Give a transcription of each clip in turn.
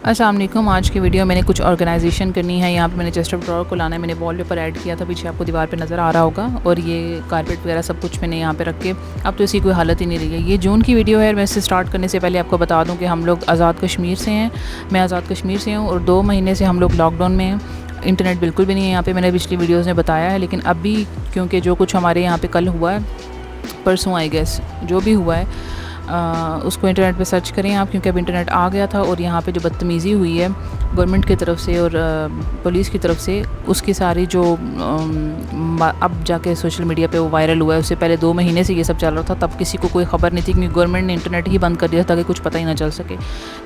السلام علیکم. آج کی ویڈیو میں نے کچھ آرگنائزیشن کرنی ہے. یہاں پہ میں نے چیسٹ آف ڈراور کو لانا ہے. میں نے وال پیپر ایڈ کیا تھا, پیچھے آپ کو دیوار پہ نظر آ رہا ہوگا, اور یہ کارپیٹ وغیرہ سب کچھ میں نے یہاں پہ رکھ کے, اب تو اس کی کوئی حالت ہی نہیں رہی ہے. یہ جون کی ویڈیو ہے. میں اس سے سٹارٹ کرنے سے پہلے آپ کو بتا دوں کہ ہم لوگ آزاد کشمیر سے ہیں. میں آزاد کشمیر سے ہوں, اور 2 مہینے سے ہم لوگ لاک ڈاؤن میں ہیں. انٹرنیٹ بالکل بھی نہیں ہے یہاں پہ. میں نے پچھلی ویڈیوز میں بتایا ہے, لیکن اب بھی کیونکہ جو کچھ ہمارے یہاں پہ کل ہوا ہے, پرسوں آئی گیس, جو بھی ہوا ہے اس کو انٹرنیٹ پہ سرچ کریں آپ, کیونکہ اب انٹرنیٹ آ گیا تھا. اور یہاں پہ جو بدتمیزی ہوئی ہے گورنمنٹ کی طرف سے اور پولیس کی طرف سے, اس کی ساری جو اب جا کے سوشل میڈیا پہ وہ وائرل ہوا ہے. اس سے پہلے 2 مہینے سے یہ سب چل رہا تھا, تب کسی کو کوئی خبر نہیں تھی, کیونکہ گورنمنٹ نے انٹرنیٹ ہی بند کر دیا تاکہ کچھ پتہ ہی نہ چل سکے.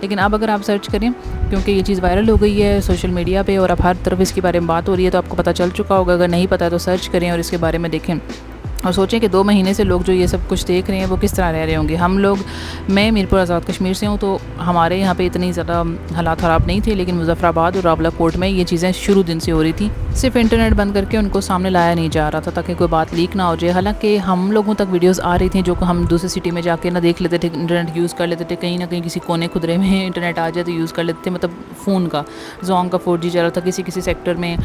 لیکن اب اگر آپ سرچ کریں, کیونکہ یہ چیز وائرل ہو گئی ہے سوشل میڈیا پہ اور اب ہر طرف اس کے بارے میں بات ہو رہی ہے, تو آپ کو پتہ چل چکا ہوگا. اگر نہیں پتہ ہے تو سرچ کریں اور اس کے بارے میں دیکھیں, اور سوچیں کہ 2 مہینے سے لوگ جو یہ سب کچھ دیکھ رہے ہیں وہ کس طرح رہ رہے ہوں گے. ہم لوگ, میں میرپور آزاد کشمیر سے ہوں, تو ہمارے یہاں پہ اتنی زیادہ حالات خراب نہیں تھے, لیکن مظفر آباد اور راولہ کوٹ میں یہ چیزیں شروع دن سے ہو رہی تھی. صرف انٹرنیٹ بند کر کے ان کو سامنے لایا نہیں جا رہا تھا تاکہ کوئی بات لیک نہ ہو جائے. حالانکہ ہم لوگوں تک ویڈیوز آ رہی تھیں جو کہ ہم دوسری سٹی میں جا کے نہ دیکھ لیتے تھے, انٹرنیٹ یوز کر لیتے تھے, کہیں نہ کہیں کسی کونے خدرے میں انٹرنیٹ آ جائے تو یوز کر لیتے تھے. مطلب فون کا, زونگ کا 4G چل رہا تھا, کسی سیکٹر میں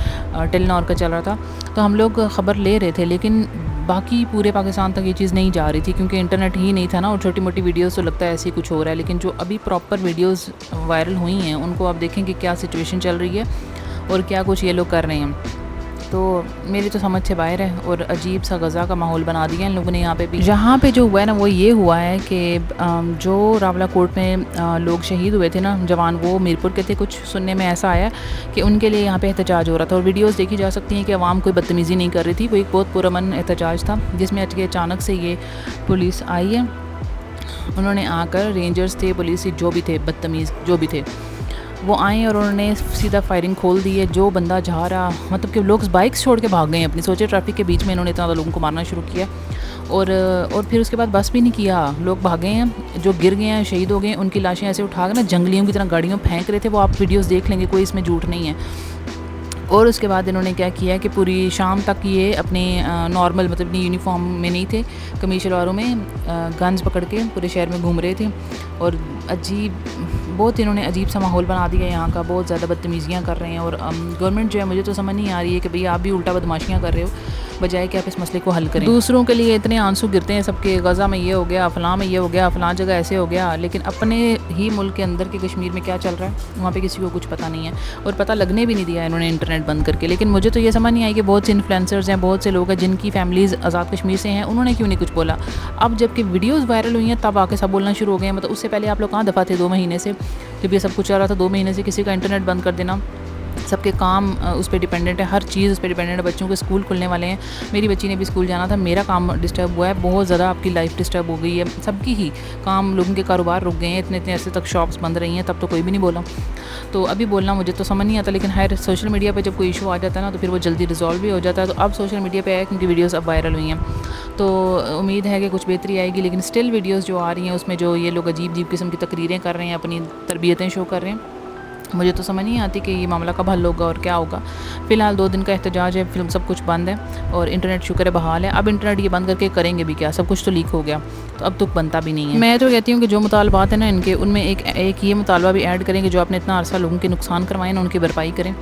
ٹیلنور کا چل رہا تھا, تو ہم لوگ خبر لے رہے تھے. لیکن باقی پورے پاکستان تک یہ چیز نہیں جا رہی تھی, کیونکہ انٹرنیٹ ہی نہیں تھا نا, اور چھوٹی موٹی ویڈیوز تو لگتا ہے ایسے ہی کچھ ہو رہا ہے. لیکن جو ابھی پراپر ویڈیوز وائرل ہوئی ہیں ان کو آپ دیکھیں کہ کیا سچویشن چل رہی ہے اور کیا کچھ یہ لوگ کر رہے ہیں. تو میری تو سمجھ سے باہر ہے, اور عجیب سا غزہ کا ماحول بنا دیا ان لوگوں نے یہاں پہ بھی. یہاں پہ جو ہوا ہے نا وہ یہ ہوا ہے کہ جو راولہ کوٹ میں لوگ شہید ہوئے تھے نا جوان, وہ میرپور کے تھے. کچھ سننے میں ایسا آیا کہ ان کے لیے یہاں پہ احتجاج ہو رہا تھا, اور ویڈیوز دیکھی جا سکتی ہیں کہ عوام کوئی بدتمیزی نہیں کر رہی تھی. وہ ایک بہت پرامن احتجاج تھا جس میں اچانک سے یہ پولیس آئی ہے. انہوں نے آ کر, رینجرز تھے, پولیس جو بھی تھے, بدتمیز جو بھی تھے, وہ آئیں اور انہوں نے سیدھا فائرنگ کھول دی ہے. جو بندہ جا رہا, مطلب کہ لوگ بائکس چھوڑ کے بھاگ گئے ہیں اپنی. سوچے ٹریفک کے بیچ میں انہوں نے اتنا لوگوں کو مارنا شروع کیا, اور پھر اس کے بعد بس بھی نہیں کیا, لوگ بھاگے ہیں. جو گر گئے ہیں, شہید ہو گئے ہیں, ان کی لاشیں ایسے اٹھا کے نا جنگلیوں کی طرح گاڑیوں پھینک رہے تھے. وہ آپ ویڈیوز دیکھ لیں گے, کوئی اس میں جھوٹ نہیں ہے. اور اس کے بعد انہوں نے کیا کیا کہ پوری شام تک یہ اپنے نارمل, مطلب اپنی یونیفارم میں نہیں تھے, قمیض شلواروں میں, گنز پکڑ کے پورے شہر میں گھوم رہے تھے. اور بہت انہوں نے عجیب سا ماحول بنا دیا یہاں کا. بہت زیادہ بدتمیزیاں کر رہے ہیں, اور گورنمنٹ جو ہے, مجھے تو سمجھ نہیں آ رہی ہے کہ بھئی آپ بھی الٹا بدماشیاں کر رہے ہو, بجائے کہ آپ اس مسئلے کو حل کریں. دوسروں کے لیے اتنے آنسو گرتے ہیں سب کے, غزہ میں یہ ہو گیا, فلاں میں یہ ہو گیا, فلاں جگہ ایسے ہو گیا, لیکن اپنے ہی ملک کے اندر کے کشمیر میں کیا چل رہا ہے وہاں پہ کسی کو کچھ پتہ نہیں ہے, اور پتہ لگنے بھی نہیں دیا انہوں نے انٹرنیٹ بند کر کے. لیکن مجھے تو یہ سمجھ نہیں آئی کہ بہت سے انفلوئنسرز ہیں, بہت سے لوگ ہیں جن کی فیملیز آزاد کشمیر سے ہیں, انہوں نے کیوں نہیں کچھ بولا. اب جب کہ ویڈیوز وائرل ہوئی ہیں تب آ کے سب بولنا شروع ہو گئے ہیں. مطلب اس سے پہلے آپ لوگ کہاں دفعہ تھے 2 مہینے سے, جب یہ سب کچھ چل رہا تھا 2 مہینے سے کسی کا انٹرنیٹ بند کر دینا. سب کے کام اس پہ ڈیپینڈنٹ ہے, ہر چیز اس پہ ڈیپینڈنٹ ہے. بچوں کے اسکول کھلنے والے ہیں, میری بچی نے بھی اسکول جانا تھا, میرا کام ڈسٹرب ہوا ہے بہت زیادہ, آپ کی لائف ڈسٹرب ہو گئی ہے, سب کی ہی کام, لوگوں کے کاروبار رک گئے ہیں, اتنے عرصے تک شاپس بند رہی ہیں, تب تو کوئی بھی نہیں بولا. تو ابھی بولنا مجھے تو سمجھ نہیں آتا, لیکن خیر سوشل میڈیا پہ جب کوئی ایشو آ جاتا ہے نا تو پھر وہ جلدی ریزالو بھی ہو جاتا ہے. تو اب سوشل میڈیا پہ آیا کیونکہ ویڈیوز اب وائرل ہوئی ہیں, تو امید ہے کہ کچھ بہتری آئے گی. لیکن اسٹل ویڈیوز جو آ رہی ہیں اس میں جو یہ لوگ عجیب قسم کی تقریریں کر رہے ہیں, اپنی تربیتیں شو کر رہے ہیں, مجھے تو سمجھ نہیں آتی کہ یہ معاملہ کب حل ہوگا اور کیا ہوگا. فی الحال 2 دن کا احتجاج ہے, فلم سب کچھ بند ہے, اور انٹرنیٹ شکر ہے بحال ہے. اب انٹرنیٹ یہ بند کر کے کریں گے بھی کیا, سب کچھ تو لیک ہو گیا, تو اب تو بنتا بھی نہیں ہے. میں تو کہتی ہوں کہ جو مطالبات ہیں نا ان کے, ان میں ایک یہ مطالبہ بھی ایڈ کریں کہ جو آپ نے اتنا عرصہ لوگوں کے نقصان کروائے نا ان کی بھرپائی کریں.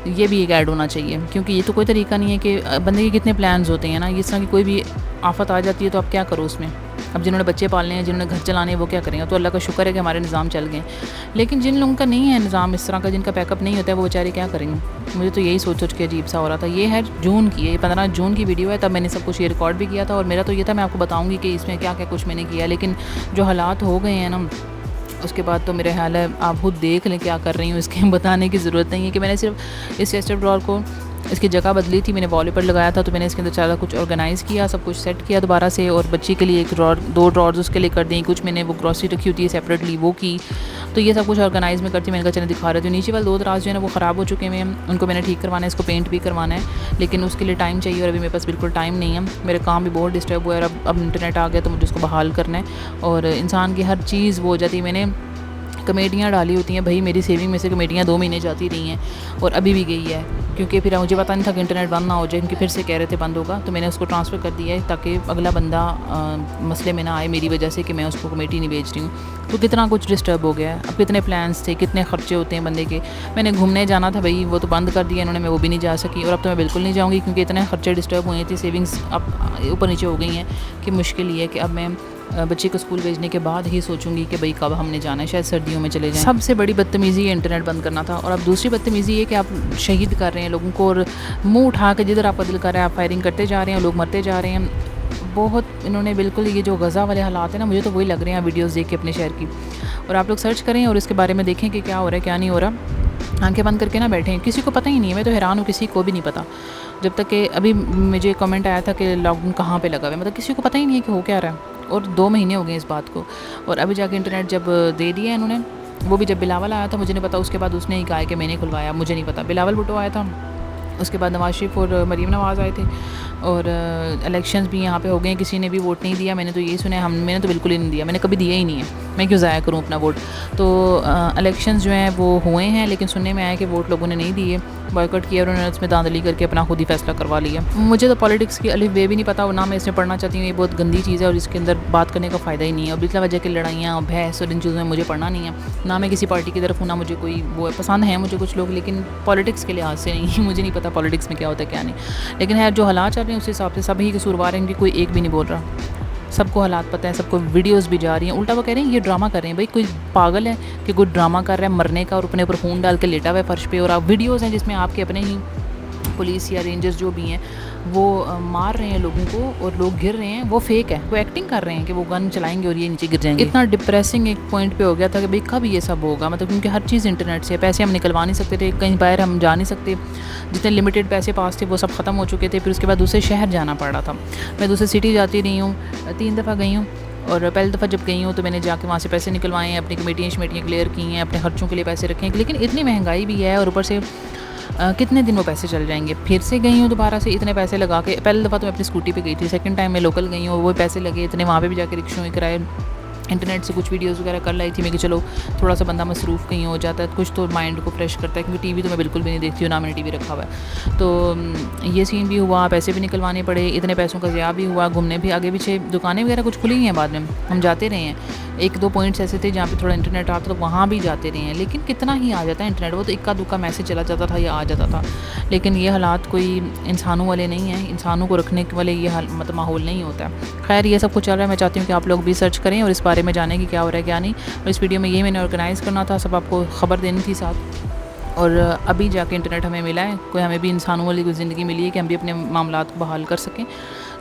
یہ بھی ایک ایڈ ہونا چاہیے, کیونکہ یہ تو کوئی طریقہ نہیں ہے کہ بندے کے کتنے پلانز ہوتے ہیں نا, اس طرح کی کوئی بھی آفت آ جاتی ہے تو آپ کیا کرو اس میں. اب جنہوں نے بچے پالنے ہیں, جنہوں نے گھر چلانے ہیں, وہ کیا کریں گے. تو اللہ کا شکر ہے کہ ہمارے نظام چل گئے, لیکن جن لوگوں کا نہیں ہے نظام اس طرح کا, جن کا بیک اپ نہیں ہوتا ہے, وہ بیچارے کیا کریں گے. مجھے تو یہی سوچ کے عجیب سا ہو رہا تھا. یہ ہے جون کی, یہ 15 جون کی ویڈیو ہے, تب میں نے سب کچھ یہ ریکارڈ بھی کیا تھا, اور میرا تو یہ تھا میں آپ کو بتاؤں گی کہ اس میں کیا کیا کچھ میں نے کیا. لیکن جو حالات ہو گئے ہیں نا اس کے بعد تو میرے خیال ہے آپ خود دیکھ لیں کیا کر رہی ہوں. اس کے بتانے کی ضرورت نہیں ہے کہ میں نے صرف اس چیسٹ آف ڈراور کو, اس کی جگہ بدلی تھی, میں نے وال پیپر لگایا تھا, تو میں نے اس کے اندر سارا کچھ آرگنائز کیا, سب کچھ سیٹ کیا دوبارہ سے, اور بچی کے لیے ایک ڈرار, 2 ڈرارز اس کے لیے کر دیں. کچھ میں نے وہ گروسری رکھی ہوتی ہے سیپریٹلی وہ کی, تو یہ سب کچھ آرگنائز میں کرتی. میں نے کہا چلیں دکھا رہے تھے. نیچے والے 2 دراز جو ہے نا وہ خراب ہو چکے ہیں, ان کو میں نے ٹھیک کروانا ہے, اس کو پینٹ بھی کروانا ہے, لیکن اس کے لیے ٹائم چاہیے, اور ابھی میرے پاس بالکل ٹائم نہیں ہے. میرے کام بھی بہت ڈسٹرب ہوا ہے, اب انٹرنیٹ آ گیا تو مجھے اس کو بحال کرنا ہے, اور انسان کی ہر چیز وہ ہو جاتی ہے. میں نے کمیٹیاں ڈالی ہوتی ہیں. بھائی میری سیونگ میں سے کمیٹیاں 2 مہینے جاتی رہی ہیں اور ابھی بھی گئی ہے, کیونکہ پھر مجھے پتہ نہیں تھا کہ انٹرنیٹ بند نہ ہو جائے, کیونکہ پھر سے کہہ رہے تھے بند ہوگا, تو میں نے اس کو ٹرانسفر کر دیا ہے تاکہ اگلا بندہ مسئلے میں نہ آئے میری وجہ سے کہ میں اس کو کمیٹی نہیں بھیج رہی ہوں. تو کتنا کچھ ڈسٹرب ہو گیا ہے. اب کتنے پلانس تھے, کتنے خرچے ہوتے ہیں بندے کے. میں نے گھومنے جانا تھا بھائی, وہ تو بند کر دیا انہوں نے, میں وہ بھی نہیں جا سکی, اور اب تو میں بالکل نہیں جاؤں گی کیونکہ اتنے خرچے ڈسٹرب ہوئے تھے, سیونگس اب اوپر نیچے ہو گئی ہیں کہ مشکل یہ ہے کہ اب میں بچے کو اسکول بھیجنے کے بعد ہی سوچوں گی کہ بھئی کب ہم نے جانا ہے, شاید سردیوں میں چلے جائیں. سب سے بڑی بدتمیزی ہے انٹرنیٹ بند کرنا تھا. اور اب دوسری بدتمیزی یہ کہ آپ شہید کر رہے ہیں لوگوں کو, اور منہ اٹھا کے جدھر آپ کا دل کر رہا ہے آپ فائرنگ کرتے جا رہے ہیں, لوگ مرتے جا رہے ہیں. بہت انہوں نے بالکل یہ جو غزہ والے حالات ہیں نا, مجھے تو وہی لگ رہے ہیں ویڈیوز دیکھ کے اپنے شہر کی. اور آپ لوگ سرچ کریں اور اس کے بارے میں دیکھیں کہ کیا ہو رہا ہے کیا نہیں ہو رہا. آنکھیں بند کر کے نہ بیٹھیں, کسی کو پتہ ہی نہیں ہے. میں تو حیران ہوں, کسی کو بھی نہیں پتہ. جب تک کہ ابھی مجھے کمنٹ آیا تھا کہ لاک ڈاؤن کہاں پہ لگا ہوا ہے, مطلب کسی کو پتہ ہی نہیں ہے کہ ہو کیا رہا ہے. اور 2 مہینے ہو گئے اس بات کو, اور ابھی جا کے انٹرنیٹ جب دے دیا ہے انہوں نے, وہ بھی جب بلاول آیا تھا مجھے نہیں پتا, اس کے بعد اس نے ہی کہا ہے کہ میں نے کھلوایا, مجھے نہیں پتا. بلاول بھٹو آیا تھا, اس کے بعد نواز شریف اور مریم نواز آئے تھے, اور الیکشنز بھی یہاں پہ ہو گئے ہیں, کسی نے بھی ووٹ نہیں دیا. میں نے تو یہی سنا ہے, میں نے تو بالکل ہی نہیں دیا, میں نے کبھی دیا ہی نہیں ہے, میں کیوں ضائع کروں اپنا ووٹ. تو الیکشنز جو ہیں وہ ہوئے ہیں, لیکن سننے میں آیا کہ ووٹ لوگوں نے نہیں دیے, بائیکاٹ کیا, اور انہوں نے اس میں دھاندلی کر کے اپنا خود ہی فیصلہ کروا لیا. مجھے تو پالیٹکس کی الف بے بھی نہیں پتا, اور نہ میں اس میں پڑھنا چاہتی ہوں. یہ بہت گندی چیز ہے اور اس کے اندر بات کرنے کا فائدہ ہی نہیں ہے. اور بلا وجہ کی لڑائیاں اور بحث اور ان چیزوں میں مجھے پڑھنا نہیں ہے. نہ میں کسی پارٹی کی طرف ہوں, نہ مجھے کوئی وہ پسند ہے مجھے کچھ لوگ, لیکن پالیٹکس کے لحاظ سے نہیں. مجھے نہیں پتا پالیٹکس میں کیا ہوتا ہے کیا نہیں. لیکن خیر جو حالات چل رہے ہیں اس حساب سے سب ہی قصوروار ہیں, ان کی کوئی ایک بھی نہیں بول رہا. سب کو حالات پتہ ہے, سب کو ویڈیوز بھی جا رہی ہیں. الٹا وہ کہہ رہے ہیں یہ ڈرامہ کر رہے ہیں. بھائی کوئی پاگل ہے کہ کوئی ڈرامہ کر رہا ہے مرنے کا, اور اپنے اوپر خون ڈال کے لیٹا ہوا ہے فرش پہ, اور آپ ویڈیوز ہیں جس میں آپ کے اپنے ہی پولیس یا رینجرز جو بھی ہیں وہ مار رہے ہیں لوگوں کو اور لوگ گر رہے ہیں. وہ فیک ہے, وہ ایکٹنگ کر رہے ہیں کہ وہ گن چلائیں گے اور یہ نیچے گر جائیں گے. اتنا ڈپریسنگ ایک پوائنٹ پہ ہو گیا تھا کہ بھئی کب یہ سب ہوگا, مطلب کیونکہ ہر چیز انٹرنیٹ سے, پیسے ہم نکلوا نہیں سکتے تھے, کہیں باہر ہم جا نہیں سکتے, جتنے لمیٹڈ پیسے پاس تھے وہ سب ختم ہو چکے تھے. پھر اس کے بعد دوسرے شہر جانا پڑ رہا تھا. میں دوسرے سٹی جاتی رہی ہوں, 3 دفعہ گئی ہوں, اور پہلی دفعہ جب گئی ہوں تو میں نے جا کے وہاں سے پیسے نکلوائے ہیں, اپنی کمیٹیاں شمیٹیاں کلیئر کی ہیں, اپنے خرچوں کے لیے پیسے رکھے ہیں. لیکن اتنی مہنگائی بھی ہے, اور اوپر سے کتنے دن وہ پیسے چل جائیں گے. پھر سے گئی ہوں دوبارہ سے, اتنے پیسے لگا کے. پہلی دفعہ تو میں اپنی اسکوٹی پہ گئی تھی, سیکنڈ ٹائم میں لوکل گئی ہوں, وہ پیسے لگے اتنے. وہاں پہ بھی جا کے رکشوں میں کرائے, انٹرنیٹ سے کچھ ویڈیوز وغیرہ کر لائی تھی میں کہ چلو تھوڑا سا بندہ مصروف کہیں ہو جاتا ہے, کچھ تو مائنڈ کو فریش کرتا ہے. کیونکہ ٹی وی تو میں بالکل بھی نہیں دیکھتی ہوں, نہ میں نے ٹی وی رکھا ہوا ہے. تو یہ سین بھی ہوا, پیسے بھی نکلوانے پڑے, اتنے پیسوں کا ضیاع بھی ہوا. گھومنے بھی آگے پیچھے دکانیں وغیرہ کچھ کھلی ہیں بعد میں, ہم جاتے رہے ہیں. 1-2 پوائنٹس ایسے تھے جہاں پہ تھوڑا انٹرنیٹ آتا تو وہاں بھی جاتے رہے ہیں. لیکن کتنا ہی آ جاتا ہے انٹرنیٹ, وہ تو اکا دکا میسج چلا جاتا تھا یا آ جاتا تھا. لیکن یہ حالات کوئی انسانوں والے نہیں ہیں, انسانوں کو رکھنے والے یہ مطلب ماحول نہیں ہوتا ہے. خیر یہ سب کچھ چل رہا ہے, میں چاہتی ہوں کہ آپ لوگ بھی سرچ کریں اور اس بارے میں جانیں کہ کیا ہو رہا ہے کیا نہیں. اور اس ویڈیو میں یہ میں نے آرگنائز کرنا تھا, سب آپ کو خبر دینی تھی ساتھ. اور ابھی جا کے انٹرنیٹ ہمیں ملا ہے, کوئی ہمیں بھی انسانوں والی کوئی زندگی ملی ہے کہ ہم بھی اپنے معاملات کو بحال کر سکیں.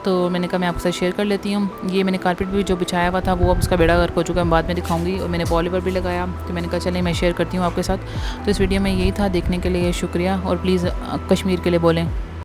تو میں نے کہا میں آپ کے ساتھ شیئر کر لیتی ہوں. یہ میں نے کارپیٹ بھی جو بچھایا ہوا تھا وہ اب اس کا بیڑا غرق ہو چکا ہے, میں بعد میں دکھاؤں گی. اور میں نے والی پر بھی لگایا, تو میں نے کہا چلیں میں شیئر کرتی ہوں آپ کے ساتھ. تو اس ویڈیو میں یہی تھا, دیکھنے کے لیے شکریہ, اور پلیز کشمیر کے لیے بولیں.